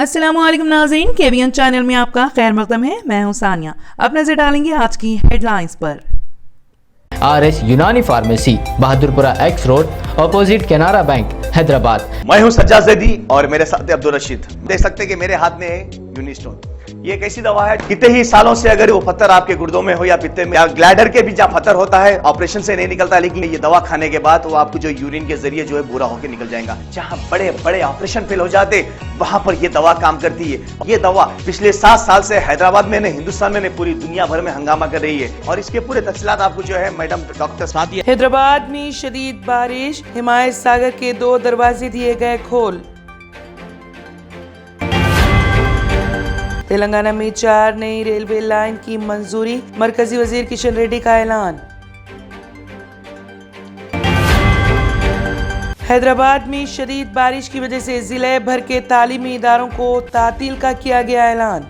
अस्सलामुअलैकुम नाज़रीन, KBN channel में आपका खैर मक़दम है। मैं हूं सानिया। अब नजर डालेंगे आज की हेडलाइंस पर। RS यूनानी pharmacy, Bahadurpura x road, opposite Canara bank, Hyderabad. मैं हूं सज्जाद ज़ैदी और मेरे साथ है अब्दुल रशीद। देख सकते हैं कि मेरे हाथ में है यूनिस्टोन। ये एक ऐसी दवा है, कितने ही सालों से अगर वो पत्थर आपके गुर्दों में हो या पित्ते में या ग्लैडर के भी जहाँ पत्थर होता है, ऑपरेशन से नहीं निकलता, लेकिन ये दवा खाने के बाद वो आपको जो यूरिन के जरिए जो है बुरा होकर निकल जाएगा। जहाँ बड़े बड़े ऑपरेशन फेल हो जाते वहां पर ये दवा काम करती है। ये दवा पिछले 7 साल से हैदराबाद में नहीं, हिंदुस्तान में नहीं, पूरी दुनिया भर में हंगामा कर रही है और इसके पूरे तफसीलात आपको जो है मैडम डॉक्टर सादिया। हैदराबाद में शदीद बारिश, हिमायत सागर के 2 दरवाजे दिए गए खोल। तेलंगाना में 4 नई रेलवे लाइन की मंजूरी, मरकजी वजीर किशन रेड्डी का ऐलान। हैदराबाद में शदीद बारिश की वजह से जिले भर के तालीमी इदारों को तातील का किया गया ऐलान।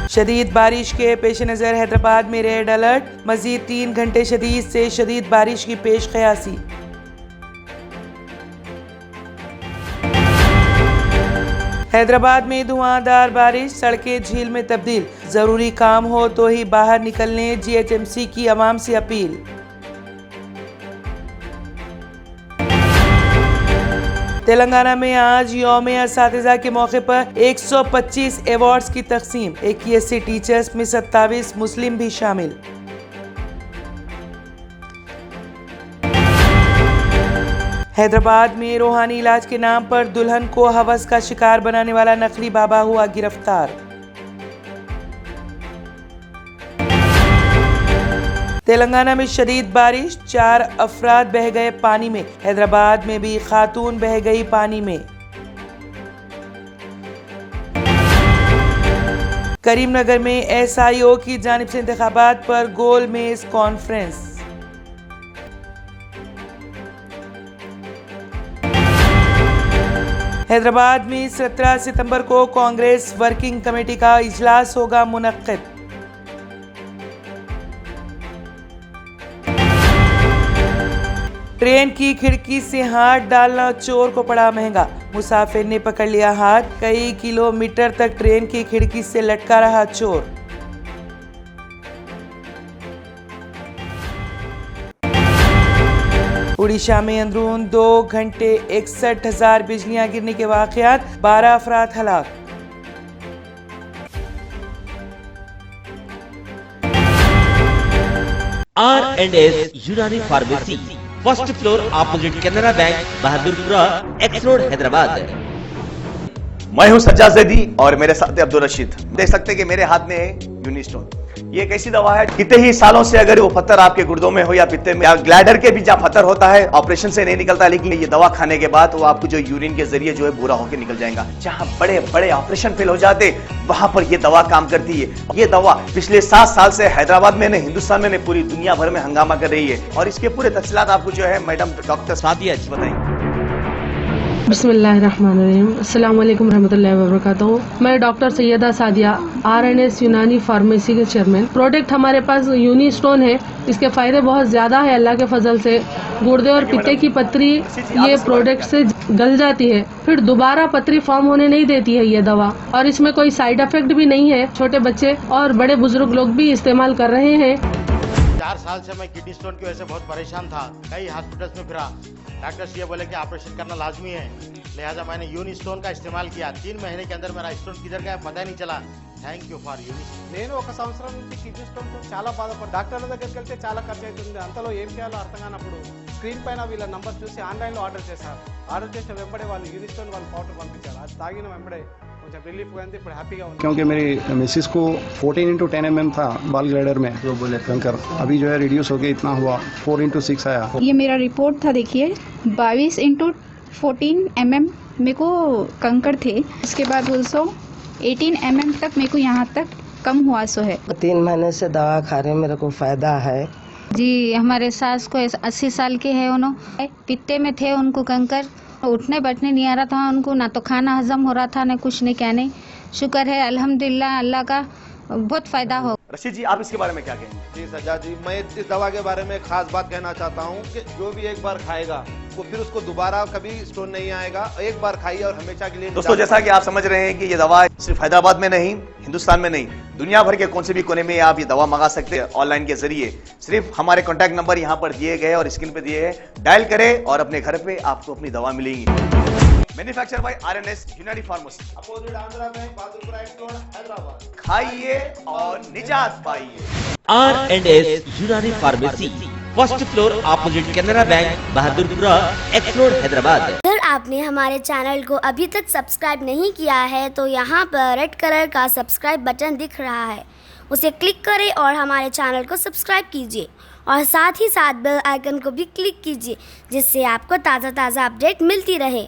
शदीद बारिश के पेश नजर हैदराबाद में रेड अलर्ट, मजीद 3 घंटे शदीद से शदीद बारिश की पेश क़यासी। हैदराबाद में धुआंधार बारिश, सड़कें झील में तब्दील, जरूरी काम हो तो ही बाहर निकलने GHMC की आवाम से अपील। तेलंगाना में आज यौम-ए-असातिज़ा के मौके पर 125 अवार्ड्स की तकसीम, 81 टीचर्स में 27 मुस्लिम भी शामिल। हैदराबाद में रूहानी इलाज के नाम पर दुल्हन को हवस का शिकार बनाने वाला नकली बाबा हुआ गिरफ्तार। तेलंगाना में शदीद बारिश, 4 अफराद बह गए पानी में, हैदराबाद में भी खातून बह गई पानी में। करीमनगर में SIO की जानिब से इंतखाबात पर गोल मेज कॉन्फ्रेंस। हैदराबाद में 17 सितंबर को कांग्रेस वर्किंग कमेटी का इजलास होगा मुनक्किद। ट्रेन की खिड़की से हाथ डालना चोर को पड़ा महंगा, मुसाफिर ने पकड़ लिया हाथ, कई किलोमीटर तक ट्रेन की खिड़की से लटका रहा चोर। उड़ीसा में अंदरून 2 घंटे 61,000 बिजलियां गिरने के वाकयात, 12 अफराद हलाक। R&S यूनानी pharmacy, first floor opposite Canara bank, Bahadurpura x road, Hyderabad. मैं हूं सज्जाद ज़ैदी और मेरे साथ है अब्दुल रशीद। देख सकते हैं कि मेरे हाथ में है यूनिस्टोन। ये एक ऐसी दवा है, कितने ही सालों से अगर वो पत्थर आपके गुर्दों में हो या पित्ते में या ग्लैडर के भी जहाँ पत्थर होता है, ऑपरेशन से नहीं निकलता, लेकिन ये दवा खाने के बाद वो आपको जो यूरिन के जरिए जो है बुरा होकर निकल जाएगा। जहाँ बड़े बड़े ऑपरेशन फेल हो जाते वहां पर ये दवा काम करती है। ये दवा पिछले 7 साल से हैदराबाद में नहीं, हिंदुस्तान में नहीं, पूरी दुनिया भर में हंगामा कर रही है और इसके पूरे तफसीलात आपको जो है मैडम डॉक्टर सादिया बताएंगे। बिस्मिल्लाहिर्रहमानिर्रहीम, अस्सलाम वालेकुम रहमतुल्लाहि व बरकातहू। मैं डॉक्टर सैयदा सादिया, R&S यूनानी फार्मेसी के चेयरमैन। प्रोडक्ट हमारे पास यूनिस्टोन है। इसके फायदे बहुत ज्यादा है अल्लाह के फजल से। गुर्दे और पित्ते की पथरी ये प्रोडक्ट से गल जाती है, फिर दोबारा पथरी फॉर्म होने नहीं देती है ये दवा, और इसमें कोई साइड इफेक्ट भी नहीं है। छोटे बच्चे और बड़े बुजुर्ग लोग भी इस्तेमाल कर रहे हैं। 4 साल से मैं किडनी स्टोन की वजह से बहुत परेशान था, कई हॉस्पिटल्स में फिरा। डॉक्टर्स ये बोले कि ऑपरेशन करना लाजमी है, लिहाजा मैंने यूनिस्टोन का इस्तेमाल किया। 3 महीने के अंदर मेरा स्टोन किधर गया पता ही नहीं चला। Thank you for Unistone. నేను 1 సంవత్సరం నుంచి కిడ్నీ స్టోన్తో చాలా బాధపడ్డా. డాక్టర్ల దగ్గరికి వెళ్తే చాలా ఖర్చు అవుతుంది. అంతలో ఏం చేయాలో అర్థం కానప్పుడు స్క్రీన్ పైన వీళ్ళ నంబర్ చూసి ఆన్లైన్లో ఆర్డర్ చేశారు. ఆర్డర్ చేసిన వెంబడే వాళ్ళు యూనిస్టోన్ వాళ్ళు పౌడర్ పంపించారు. అది తాగిన వెంబడే కొంచెం రిలీఫ్ అయింది. ఇప్పుడు హ్యాపీగా ఉంది. क्योंकि मेरी मिसिस को 14x10 mm था बाल ग्लैडर में, जो बोले कंकर, अभी जो है रिड्यूस हो गया, इतना हुआ 4x6 आया। ये मेरा रिपोर्ट था, देखिए 22x14 mm मेरे को कंकर थे। उसके बाद 18 mm तक मेरे को यहाँ तक कम हुआ सो है। 3 महीने से दवा खा रहे, मेरे को फायदा है जी। हमारे सास को 80 साल के है, उन्होंने पित्ते में थे, उनको कंकर, उठने बैठने नहीं आ रहा था उनको, ना तो खाना हजम हो रहा था, ना कुछ नहीं, क्या नहीं। शुक्र है अल्हम्दुलिल्लाह, अल्लाह का बहुत फायदा हो। रशीद जी, आप इसके बारे में क्या कहेंगे? जी सज्जाद जी, मैं इस दवा के बारे में खास बात कहना चाहता हूँ कि जो भी एक बार खाएगा वो फिर उसको दोबारा कभी स्टोन नहीं आएगा। एक बार खाइए और हमेशा के लिए। दोस्तों, जैसा कि आप समझ रहे हैं कि ये दवा सिर्फ हैदराबाद में नहीं, हिंदुस्तान में नहीं, दुनिया भर के कौन से भी कोने में आप ये दवा मंगा सकते हैं ऑनलाइन के जरिए। सिर्फ हमारे कॉन्टैक्ट नंबर यहाँ पर दिए गए और स्क्रीन पे दिए हैं, डायल करें और अपने घर पे आपको अपनी दवा मिलेगी। मैन्युफैक्चर बाय आरएनएस यूनानी pharmacy, opposite Andhra bank, Bahadurpura x road, Hyderabad. खाइए और निजात पाइए। R&S यूनानी pharmacy, first floor opposite Canara bank, Bahadurpura x road, Hyderabad. अगर आपने हमारे चैनल को अभी तक सब्सक्राइब नहीं किया है तो यहाँ पर रेड कलर का सब्सक्राइब बटन दिख रहा है, उसे क्लिक करें और हमारे चैनल को सब्सक्राइब कीजिए और साथ ही साथ बेल आइकन को भी क्लिक कीजिए, जिससे आपको ताज़ा अपडेट मिलती रहे।